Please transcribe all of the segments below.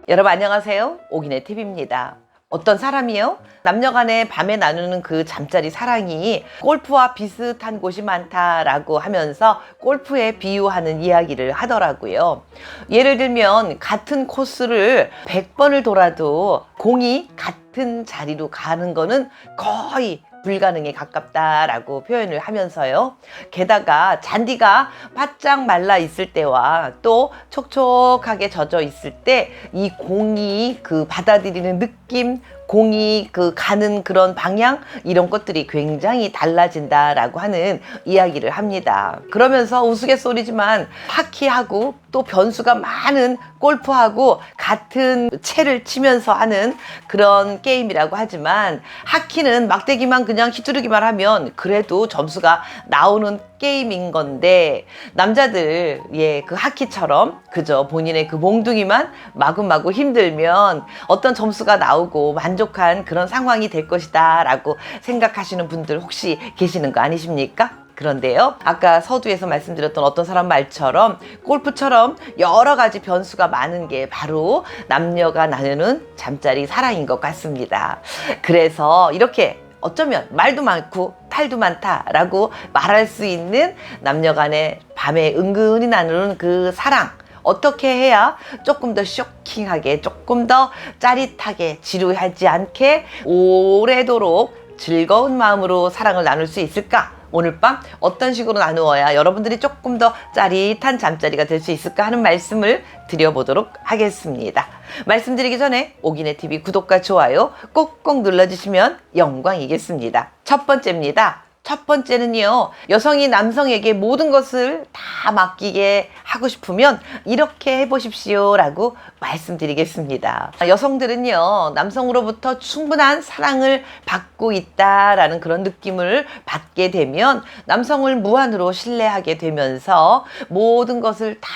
여러분 안녕하세요. 오기네 TV입니다. 어떤 사람이요? 남녀간에 밤에 나누는 그 잠자리 사랑이 골프와 비슷한 곳이 많다라고 하면서 골프에 비유하는 이야기를 하더라고요. 예를 들면 같은 코스를 100번을 돌아도 공이 같은 자리로 가는 거는 거의 불가능에 가깝다라고 표현을 하면서요. 게다가 잔디가 바짝 말라 있을 때와 또 촉촉하게 젖어 있을 때 이 공이 그 받아들이는 느낌, 공이 그 가는 그런 방향, 이런 것들이 굉장히 달라진다라고 하는 이야기를 합니다. 그러면서 우스갯소리지만 하키하고 또 변수가 많은 골프하고 같은 채를 치면서 하는 그런 게임이라고 하지만, 하키는 막대기만 그냥 휘두르기만 하면 그래도 점수가 나오는 게임인 건데, 남자들 그 하키처럼 그저 본인의 그 몽둥이만 마구마구 힘들면 어떤 점수가 나오고 만족한 그런 상황이 될 것이다 라고 생각하시는 분들 혹시 계시는 거 아니십니까? 그런데요, 아까 서두에서 말씀드렸던 어떤 사람 말처럼 골프처럼 여러 가지 변수가 많은 게 바로 남녀가 나누는 잠자리 사랑인 것 같습니다. 그래서 이렇게 어쩌면 말도 많고 탈도 많다라고 말할 수 있는 남녀 간의 밤에 은근히 나누는 그 사랑, 어떻게 해야 조금 더 쇼킹하게, 조금 더 짜릿하게, 지루하지 않게 오래도록 즐거운 마음으로 사랑을 나눌 수 있을까? 오늘 밤 어떤 식으로 나누어야 여러분들이 조금 더 짜릿한 잠자리가 될 수 있을까 하는 말씀을 드려보도록 하겠습니다. 말씀드리기 전에 오기네 TV 구독과 좋아요 꼭꼭 눌러주시면 영광이겠습니다. 첫 번째입니다. 첫 번째는요, 여성이 남성에게 모든 것을 다 맡기게 하고 싶으면 이렇게 해보십시오 라고 말씀드리겠습니다. 여성들은요, 남성으로부터 충분한 사랑을 받고 있다라는 그런 느낌을 받게 되면 남성을 무한으로 신뢰하게 되면서 모든 것을 다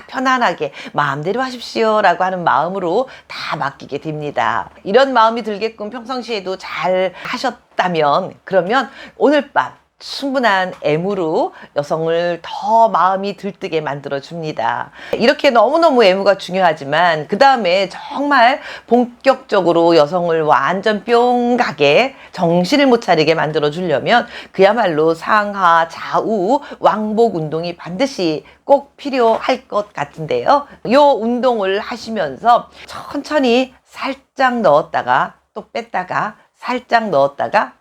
편안하게 마음대로 하십시오 라고 하는 마음으로 다 맡기게 됩니다. 이런 마음이 들게끔 평상시에도 잘 하셨다면, 그러면 오늘 밤 충분한 애무로 여성을 더 마음이 들뜨게 만들어 줍니다. 이렇게 너무너무 애무가 중요하지만 그 다음에 정말 본격적으로 여성을 완전 뿅 가게, 정신을 못 차리게 만들어 주려면 그야말로 상하 좌우 왕복 운동이 반드시 꼭 필요할 것 같은데요. 요 운동을 하시면서 천천히 살짝 넣었다가 또 뺐다가 살짝 넣었다가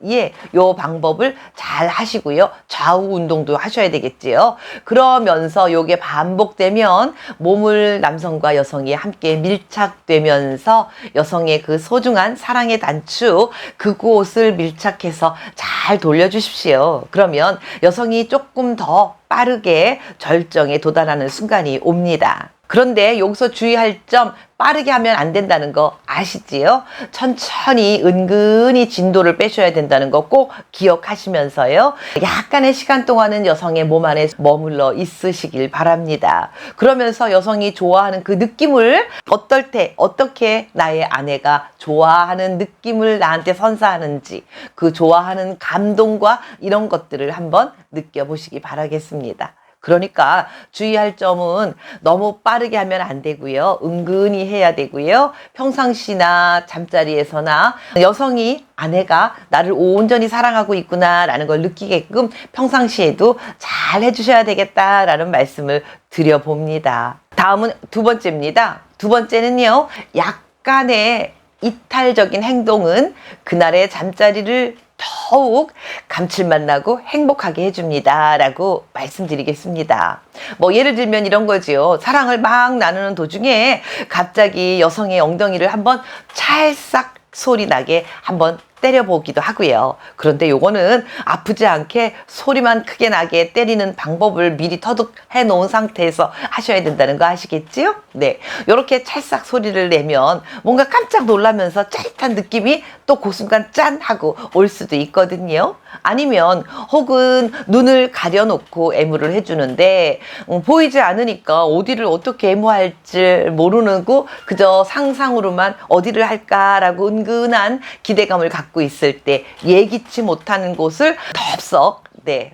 요 방법을 잘 하시고요. 좌우 운동도 하셔야 되겠지요. 그러면서 요게 반복되면 몸을 남성과 여성이 함께 밀착되면서 여성의 그 소중한 사랑의 단추, 그곳을 밀착해서 잘 돌려주십시오. 그러면 여성이 조금 더 빠르게 절정에 도달하는 순간이 옵니다. 그런데 여기서 주의할 점, 빠르게 하면 안 된다는 거 아시지요? 천천히 은근히 진도를 빼셔야 된다는 거 꼭 기억하시면서요, 약간의 시간 동안은 여성의 몸 안에 머물러 있으시길 바랍니다. 그러면서 여성이 좋아하는 그 느낌을, 어떨 때 어떻게 나의 아내가 좋아하는 느낌을 나한테 선사하는지, 그 좋아하는 감동과 이런 것들을 한번 느껴보시기 바라겠습니다. 그러니까 주의할 점은 너무 빠르게 하면 안 되고요. 은근히 해야 되고요. 평상시나 잠자리에서나 여성이, 아내가 나를 온전히 사랑하고 있구나라는 걸 느끼게끔 평상시에도 잘 해주셔야 되겠다라는 말씀을 드려봅니다. 다음은 두 번째입니다. 두 번째는요, 약간의 이탈적인 행동은 그날의 잠자리를 더욱 감칠맛 나고 행복하게 해줍니다 라고 말씀드리겠습니다. 뭐 예를 들면 이런 거지요. 사랑을 막 나누는 도중에 갑자기 여성의 엉덩이를 한번 찰싹 소리 나게 한번 때려보기도 하고요. 그런데 요거는 아프지 않게 소리만 크게 나게 때리는 방법을 미리 터득해 놓은 상태에서 하셔야 된다는 거 아시겠지요? 네, 요렇게 찰싹 소리를 내면 뭔가 깜짝 놀라면서 짜릿한 느낌이 또 그 순간 짠 하고 올 수도 있거든요. 아니면 혹은 눈을 가려놓고 애무를 해주는데 보이지 않으니까 어디를 어떻게 애무할지 모르고 그저 상상으로만 어디를 할까라고 은근한 기대감을 갖고 갖고 있을 때 예기치 못하는 곳을 덥석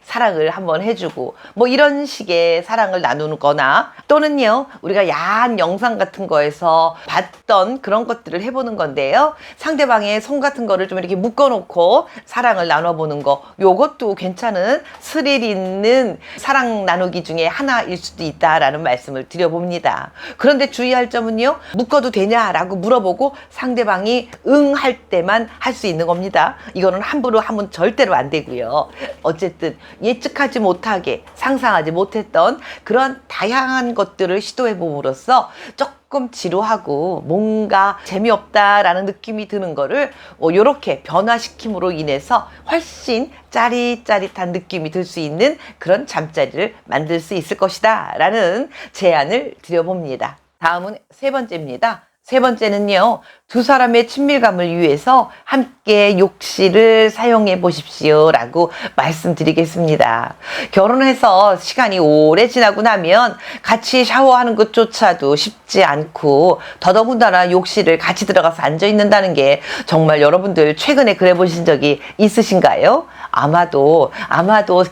사랑을 한번 해주고 뭐 이런 식의 사랑을 나누는 거나 또는요 우리가 야한 영상 같은 거에서 봤던 그런 것들을 해보는 건데요. 상대방의 손 같은 거를 좀 이렇게 묶어놓고 사랑을 나눠보는 거, 요것도 괜찮은 스릴 있는 사랑 나누기 중에 하나일 수도 있다라는 말씀을 드려봅니다. 그런데 주의할 점은요, 묶어도 되냐라고 물어보고 상대방이 응 할 때만 할 수 있는 겁니다. 이거는 함부로 하면 절대로 안 되고요. 어쨌든 예측하지 못하게 상상하지 못했던 그런 다양한 것들을 시도해 봄으로써 조금 지루하고 뭔가 재미없다라는 느낌이 드는 거를 이렇게 변화시킴으로 인해서 훨씬 짜릿짜릿한 느낌이 들 수 있는 그런 잠자리를 만들 수 있을 것이다 라는 제안을 드려봅니다. 다음은 세 번째입니다. 세 번째는요, 두 사람의 친밀감을 위해서 함께 욕실을 사용해 보십시오 라고 말씀드리겠습니다. 결혼해서 시간이 오래 지나고 나면 같이 샤워하는 것조차도 쉽지 않고 더더군다나 욕실을 같이 들어가서 앉아 있는다는 게 정말 여러분들 최근에 그래 보신 적이 있으신가요? 아마도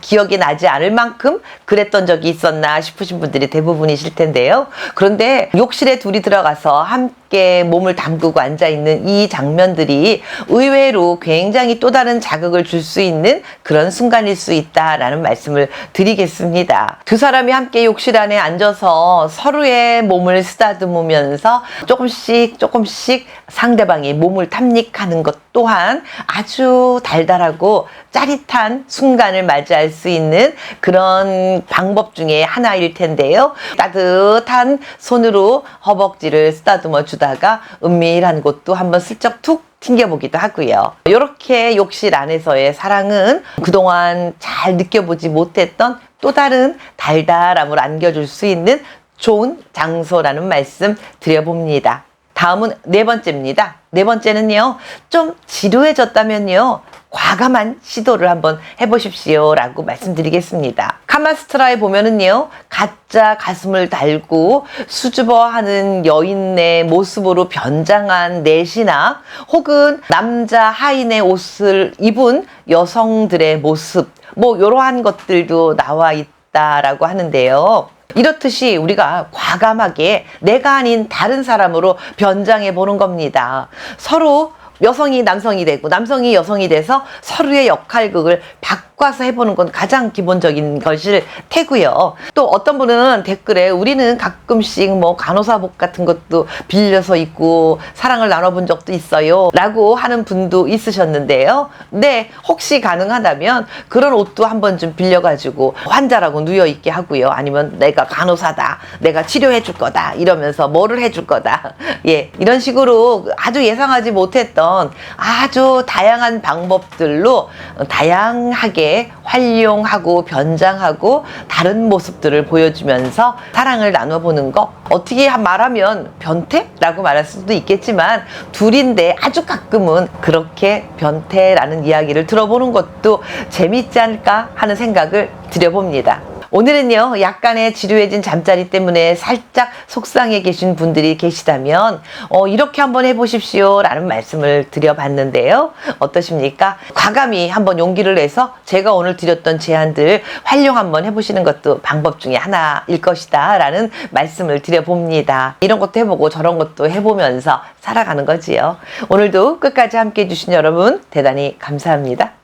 기억이 나지 않을 만큼 그랬던 적이 있었나 싶으신 분들이 대부분이실 텐데요. 그런데 욕실에 둘이 들어가서 함께 몸을 담그고 앉아있는 이 장면들이 의외로 굉장히 또 다른 자극을 줄 수 있는 그런 순간일 수 있다라는 말씀을 드리겠습니다. 두 사람이 함께 욕실 안에 앉아서 서로의 몸을 쓰다듬으면서 조금씩 상대방이 몸을 탐닉하는 것 또한 아주 달달하고 짜릿한 순간을 맞이할 수 있는 그런 방법 중에 하나일 텐데요. 따뜻한 손으로 허벅지를 쓰다듬어 주다가 은밀한 곳도 한번 슬쩍 툭 튕겨보기도 하고요. 이렇게 욕실 안에서의 사랑은 그동안 잘 느껴보지 못했던 또 다른 달달함을 안겨줄 수 있는 좋은 장소라는 말씀 드려봅니다. 다음은 네 번째입니다. 네 번째는요, 좀 지루해졌다면요, 과감한 시도를 한번 해보십시오 라고 말씀드리겠습니다. 카마스트라에 보면은요, 가짜 가슴을 달고 수줍어하는 여인의 모습으로 변장한 내시나 혹은 남자 하인의 옷을 입은 여성들의 모습, 뭐 이러한 것들도 나와 있다라고 하는데요. 이렇듯이 우리가 과감하게 내가 아닌 다른 사람으로 변장해 보는 겁니다. 서로 여성이 남성이 되고 남성이 여성이 돼서 서로의 역할극을 바꿔서 해보는 건 가장 기본적인 것일 테고요. 또 어떤 분은 댓글에 우리는 가끔씩 뭐 간호사복 같은 것도 빌려서 입고 사랑을 나눠본 적도 있어요 라고 하는 분도 있으셨는데요. 네, 혹시 가능하다면 그런 옷도 한번 좀 빌려가지고 환자라고 누워있게 하고요. 아니면 내가 간호사다, 내가 치료해 줄 거다 이러면서 뭐를 해줄 거다, 예, 이런 식으로 아주 예상하지 못했던 아주 다양한 방법들로 다양하게 활용하고 변장하고 다른 모습들을 보여주면서 사랑을 나눠보는 거, 어떻게 말하면 변태라고 말할 수도 있겠지만 둘인데 아주 가끔은 그렇게 변태라는 이야기를 들어보는 것도 재밌지 않을까 하는 생각을 드려봅니다. 오늘은요, 약간의 지루해진 잠자리 때문에 살짝 속상해 계신 분들이 계시다면 이렇게 한번 해보십시오 라는 말씀을 드려봤는데요. 어떠십니까? 과감히 한번 용기를 내서 제가 오늘 드렸던 제안들 활용 한번 해보시는 것도 방법 중에 하나일 것이다 라는 말씀을 드려봅니다. 이런 것도 해보고 저런 것도 해보면서 살아가는 거지요. 오늘도 끝까지 함께 해주신 여러분 대단히 감사합니다.